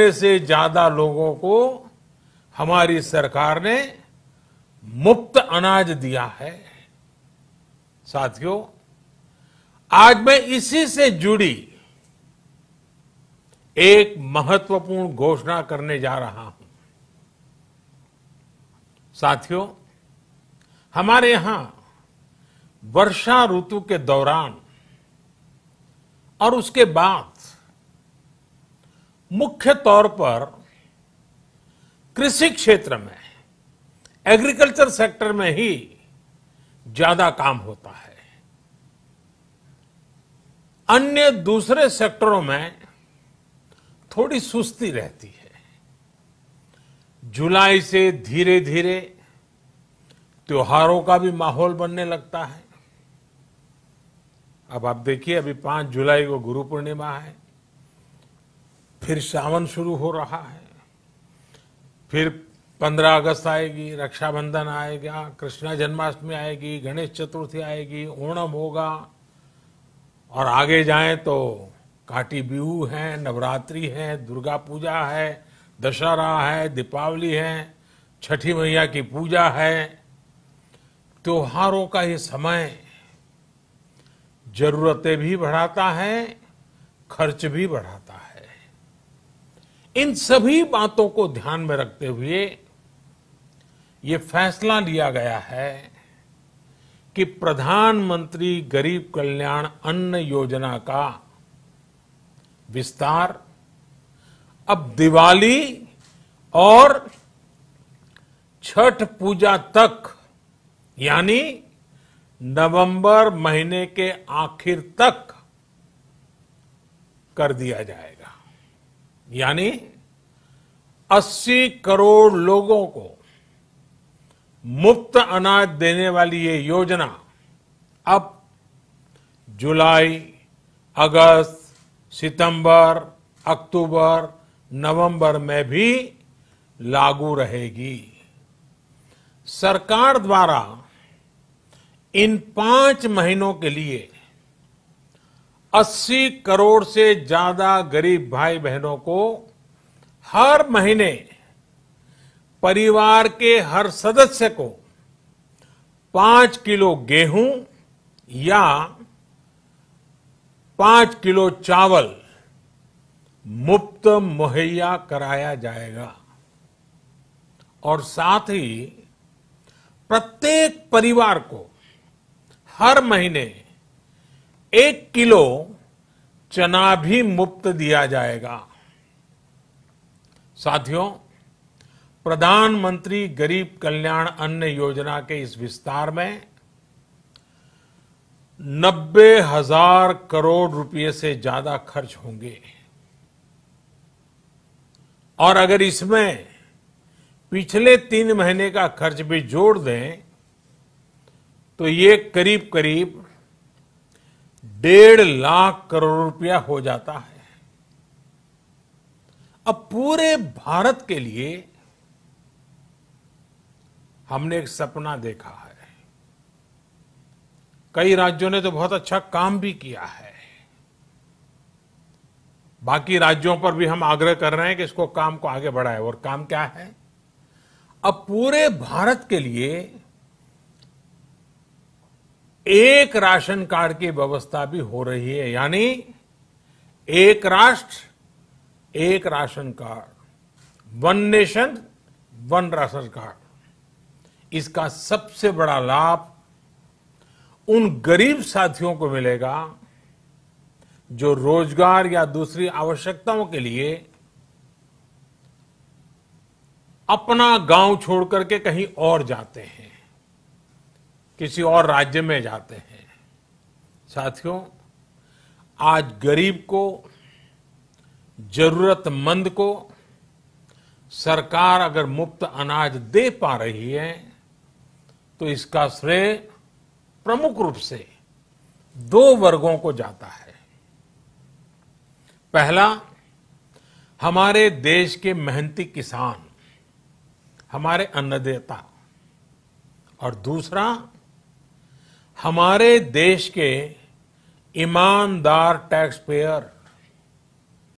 आधे से ज्यादा लोगों को हमारी सरकार ने मुफ्त अनाज दिया है। साथियों, आज मैं इसी से जुड़ी एक महत्वपूर्ण घोषणा करने जा रहा हूं। साथियों, हमारे यहां वर्षा ऋतु के दौरान और उसके बाद मुख्य तौर पर कृषि क्षेत्र में, एग्रीकल्चर सेक्टर में ही ज्यादा काम होता है। अन्य दूसरे सेक्टरों में थोड़ी सुस्ती रहती है। जुलाई से धीरे धीरे त्योहारों का भी माहौल बनने लगता है। अब आप देखिए, अभी 5 जुलाई को गुरु पूर्णिमा है, फिर सावन शुरू हो रहा है, फिर 15 अगस्त आएगी, रक्षाबंधन आएगा, कृष्ण जन्माष्टमी आएगी, गणेश चतुर्थी आएगी, ओणम होगा, और आगे जाएं तो काटी बिहू है, नवरात्रि है, दुर्गा पूजा है, दशहरा है, दीपावली है, छठी मैया की पूजा है। त्योहारों का ये समय जरूरतें भी बढ़ाता है, खर्च भी बढ़ाता है। इन सभी बातों को ध्यान में रखते हुए ये फैसला लिया गया है कि प्रधानमंत्री गरीब कल्याण अन्न योजना का विस्तार अब दिवाली और छठ पूजा तक, यानी नवंबर महीने के आखिर तक कर दिया जाएगा। यानी 80 करोड़ लोगों को मुफ्त अनाज देने वाली ये योजना अब जुलाई, अगस्त, सितंबर, अक्टूबर, नवंबर में भी लागू रहेगी। सरकार द्वारा इन 5 महीनों के लिए 80 करोड़ से ज्यादा गरीब भाई बहनों को हर महीने परिवार के हर सदस्य को 5 किलो गेहूं या 5 किलो चावल मुफ्त मुहैया कराया जाएगा। और साथ ही प्रत्येक परिवार को हर महीने 1 किलो चना भी मुफ्त दिया जाएगा। साथियों, प्रधानमंत्री गरीब कल्याण अन्न योजना के इस विस्तार में 90,000 करोड़ रुपए से ज्यादा खर्च होंगे। और अगर इसमें पिछले 3 महीने का खर्च भी जोड़ दें तो ये करीब करीब 1.5 लाख करोड़ रुपया हो जाता है। अब पूरे भारत के लिए हमने एक सपना देखा है। कई राज्यों ने तो बहुत अच्छा काम भी किया है। बाकी राज्यों पर भी हम आग्रह कर रहे हैं कि इसको काम को आगे बढ़ाएं। और काम क्या है? अब पूरे भारत के लिए एक राशन कार्ड की व्यवस्था भी हो रही है। यानी एक राष्ट्र एक ration card, 1 nation 1 ration card. इसका सबसे बड़ा लाभ उन गरीब साथियों को मिलेगा जो रोजगार या दूसरी आवश्यकताओं के लिए अपना गांव छोड़ करके कहीं और जाते हैं, किसी और राज्य में जाते हैं। साथियों, आज गरीब को, जरूरतमंद को सरकार अगर मुफ्त अनाज दे पा रही है तो इसका श्रेय प्रमुख रूप से 2 वर्गों को जाता है। पहला, हमारे देश के मेहनती किसान, हमारे अन्नदाता, और दूसरा हमारे देश के ईमानदार टैक्स पेयर,